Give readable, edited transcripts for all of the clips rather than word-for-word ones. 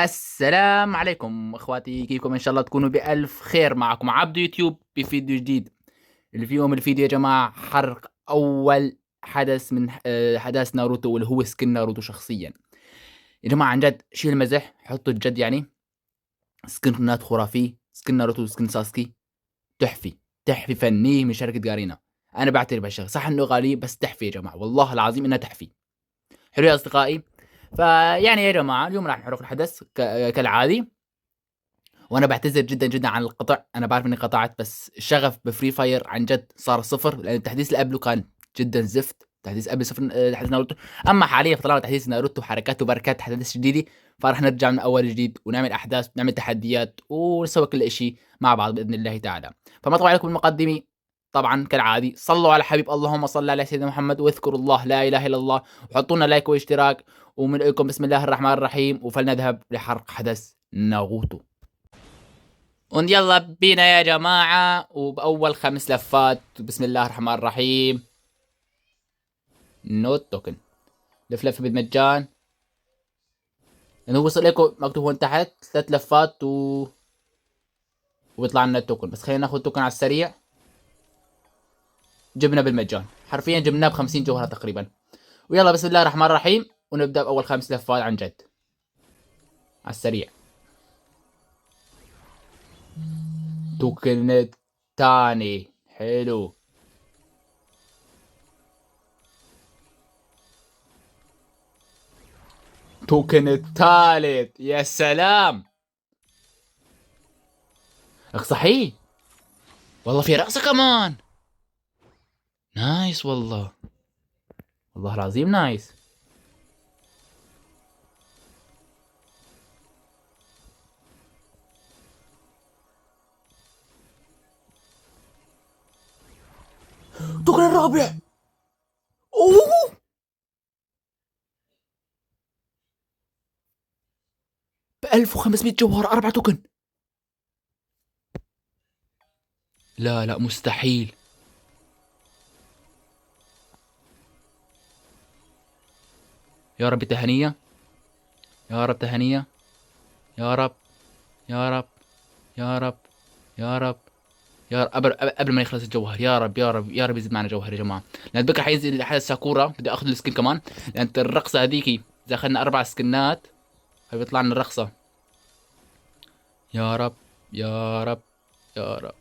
السلام عليكم اخواتي، كيفكم؟ ان شاء الله تكونوا بألف خير. معكم عبد يوتيوب بفيديو جديد. الفيديو يا جماعة حرق اول حدث من حدث ناروتو، واللي هو سكن ناروتو شخصيا. يا جماعة عن جد شيل المزح، حطوا الجد يعني. سكن نات خرافي، سكن ناروتو وسكن ساسكي تحفي. تحفي فني من شركة جارينا. انا بعترف بهالشغل، صح انه غالي بس تحفي يا جماعة، والله العظيم انها تحفي. حلو يا اصدقائي. فيعني يا جماعة اليوم راح نحرق الحدث كالعادي. وانا بعتذر جدا جدا عن القطع، انا بعرف اني قطعت، بس الشغف بفري فاير عن جد صار صفر، لان التحديث اللي قبله كان جدا زفت. تحديث قبل صفر تحديث ناروتو. اما حاليا فطلعنا تحديث ناروتو حركات وبركات احداث جديده. فراح نرجع من اول جديد ونعمل احداث ونعمل تحديات ونسوي كل اشي مع بعض باذن الله تعالى. فما طبعا لكم المقدمه. طبعا كالعادي صلوا على حبيب، اللهم صل على سيدنا محمد واذكروا الله لا اله الا الله. وحطوا لنا لايك واشتراك. ومن لكم بسم الله الرحمن الرحيم، وفلنذهب لحرق حدث ناروتو. ويلا بينا يا جماعة، وبأول 5 لفات بسم الله الرحمن الرحيم. نوت توكن. لف بالمجان. لأنه وصل لكم مكتوب هون تحت 3 لفات وبيطلع لنا التوكن، بس خلينا ناخذ توكن على السريع. جبنا بالمجان، حرفيا جبناه ب50 جوهرة تقريبا. ويلا بسم الله الرحمن الرحيم، ونبدأ بأول 5 لفات عن جد على السريع. توكن الثاني حلو. توكن الثالث يا سلام. اخ صحيح، والله في رأسه كمان. نايس والله. والله العظيم نايس. التوكن الرابع. اوه، ب 1500 جوهر 4 توكن. لا لا مستحيل. يا رب تهنية. يا رب تهنية. يا رب. يا رب. يا رب. يا رب. يا رب قبل ما يخلص الجوهر، يا رب يا رب يا رب يزيد معنا جوهر يا جماعة. لأن بكره حينزل حدث ساكورا، بدي اخذ السكين كمان. لأن الرقصة هذيك إذا أخذنا 4 سكنات فبيطلع لنا الرقصة. يا رب. يا رب. يا رب.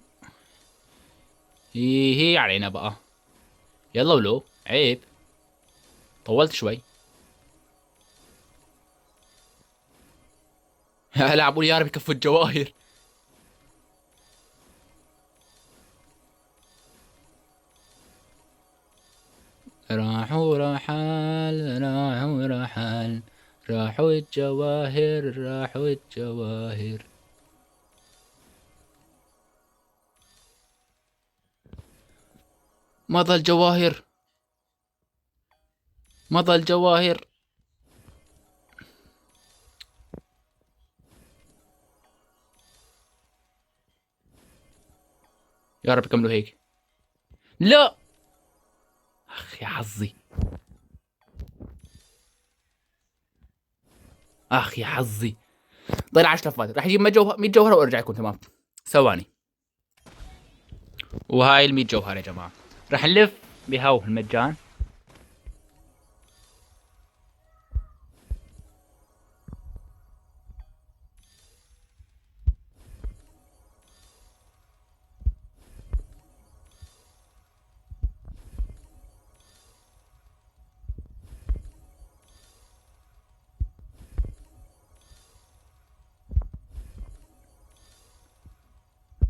هي علينا بقى. يلا ولو عيب. طولت شوي. العبوا لي يا رب يكفوا الجواهر. راحوا رحال راحوا رحال. راحوا الجواهر راحوا الجواهر. مضى الجواهر. مضى الجواهر. يا رب كملوا هيك. لا. اخ يا حظي. اخ يا حظي. ضل 10 لفات، راح يجيب 100 جوهرة وارجع لكم تمام. ثواني. وهاي ال 100 جوهرة يا جماعة. راح نلف بهاو المجان.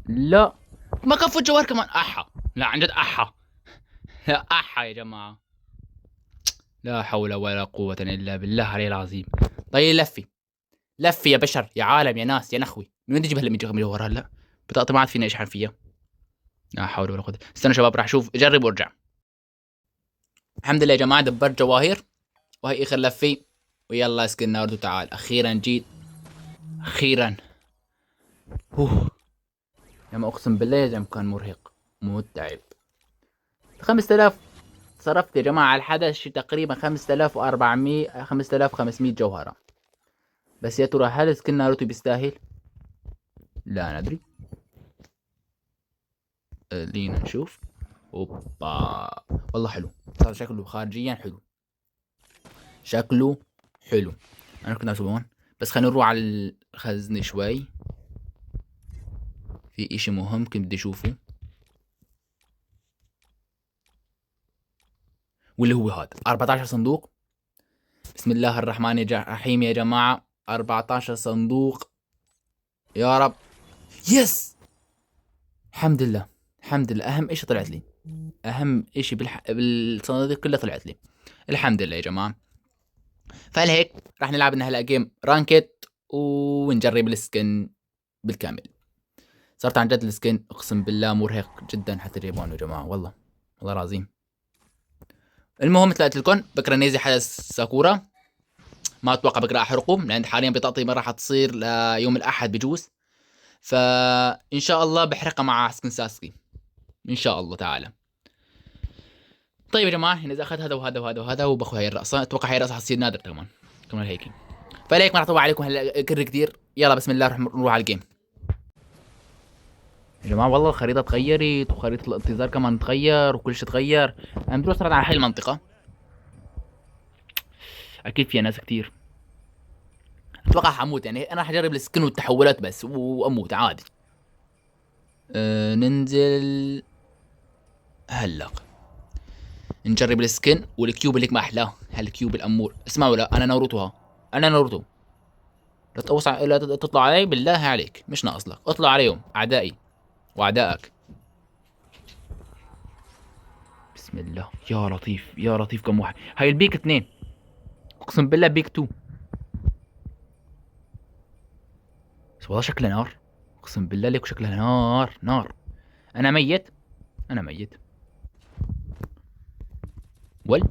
لا ما كفوا الجوهر كمان. احا. لا عن جد احا. لا احا يا جماعة. لا حول ولا قوة الا بالله علي العظيم. طيب لفي. لفي يا بشر يا عالم يا ناس يا نخوي، من وين تجيب هلا 100 جوهر هلا؟ بطاقتي ما عاد فينا اشحن فيها. لا حول ولا قوة. استنى شباب راح اشوف اجرب وارجع. الحمد لله يا جماعة دبرت جواهر. وهي اخر لفي. ويلا سكن ناردو تعال، اخيرا جيت. اخيرا. اوه. لما اقسم بالله يا زلمة كان مرهق متعب. 5000 صرفت يا جماعة على الحدث شي تقريبا 5400 5500 جوهرة. بس يا ترى هل سكن ناروتو بيستاهل؟ لا ندري. لينا نشوف. اوبا، والله حلو، صار شكله خارجيا حلو، شكله حلو. انا كنت اسوي هون، بس خلينا نروح على الخزنة شوي، في اشي مهم كنت بدي اشوفه، واللي هو هذا 14 صندوق. بسم الله الرحمن الرحيم يا جماعة، 14 صندوق يا رب. يس، الحمد لله، الحمد لله. اهم اشي طلعت لي، اهم اشي بالصناديق كلها طلعت لي، الحمد لله يا جماعة. فلهيك راح نلعب لنا هلا جيم رانكت ونجرب السكن بالكامل. صارت عن جد السكن اقسم بالله مرهق جدا حتى جيبونه يا جماعة، والله والله العظيم. المهم طلعت لكم بكره نيزي حدث ساكورا، ما اتوقع بكره احرقه لان حاليا بطاقتي ما راح تصير ليوم الاحد بجوز، فان شاء الله بحرقها مع سكن ساسكي ان شاء الله تعالى. طيب يا جماعه، اذا اخذت هذا وهذا وهذا وهذا وباخذ هاي الرقصه، اتوقع هاي الرقصه حتصير نادر كمان هيك. فليك ما راح اطول عليكم هلا كر كثير، يلا بسم الله نروح على الجيم يا جماعه. والله الخريطه تغيرت وخريطه الانتظار كمان تغير وكل شيء تغير. انا بدي اوصل على هاي المنطقه، اكيد فيها ناس كثير. اتوقع حموت يعني، انا راح اجرب السكن والتحولات بس واموت عادي. ننزل هلا نجرب السكن والكيوب اللي ما احلاه، هالكيوب الامور. اسمعوا، لا انا ناروتو، ها انا ناروتو. لا توسع، لا تطلع علي بالله عليك، مش ناقص لك، اطلع عليهم اعدائي واعدائك. بسم الله يا لطيف يا لطيف، كم واحد؟ هاي البيك 2، اقسم بالله بيك 2. بس والله شكلها نار، اقسم بالله ليك شكلها نار نار. انا ميت، انا ميت. ول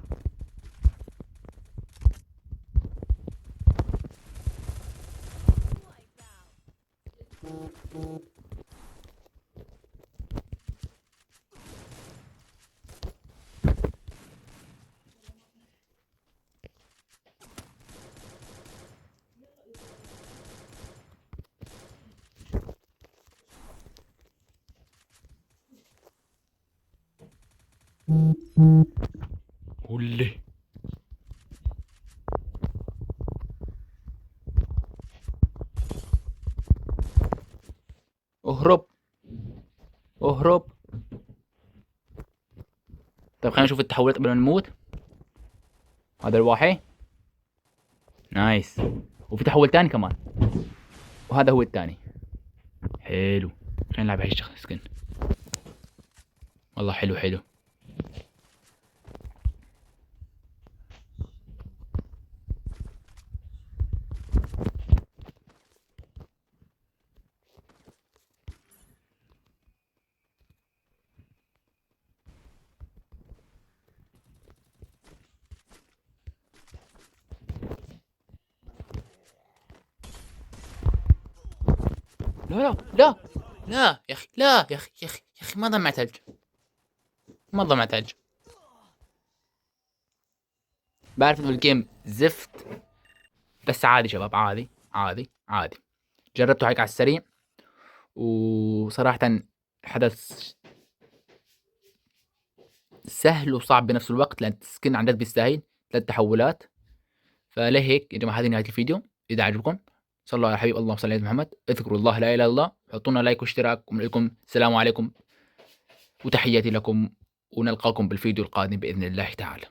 ولي اهرب اهرب. طيب خلينا نشوف التحولات قبل ما نموت. هذا الواحد نايس، وفي تحول تاني كمان، وهذا هو الثاني. حلو، خلينا نلعب هاي الشخص سكن، والله حلو حلو. لا لا لا لا يا اخي، لا يا اخي يا اخي يا اخي، ما ضمع ثلج، ما ضمع ثلج. بعرف انه الجيم زفت، بس عادي شباب، عادي عادي عادي. جربته هيك على السريع، وصراحة حدث سهل وصعب بنفس الوقت، لان السكن عن جد بيستاهل 3 تحولات. فلهيك يا جماعة هذه نهاية الفيديو. اذا عجبكم صلوا على حبيب الله صلى الله عليه محمد، اذكروا الله لا اله الا الله، حطونا لايك واشتراك، ومن لكم السلام عليكم وتحياتي لكم، ونلقاكم بالفيديو القادم باذن الله تعالى.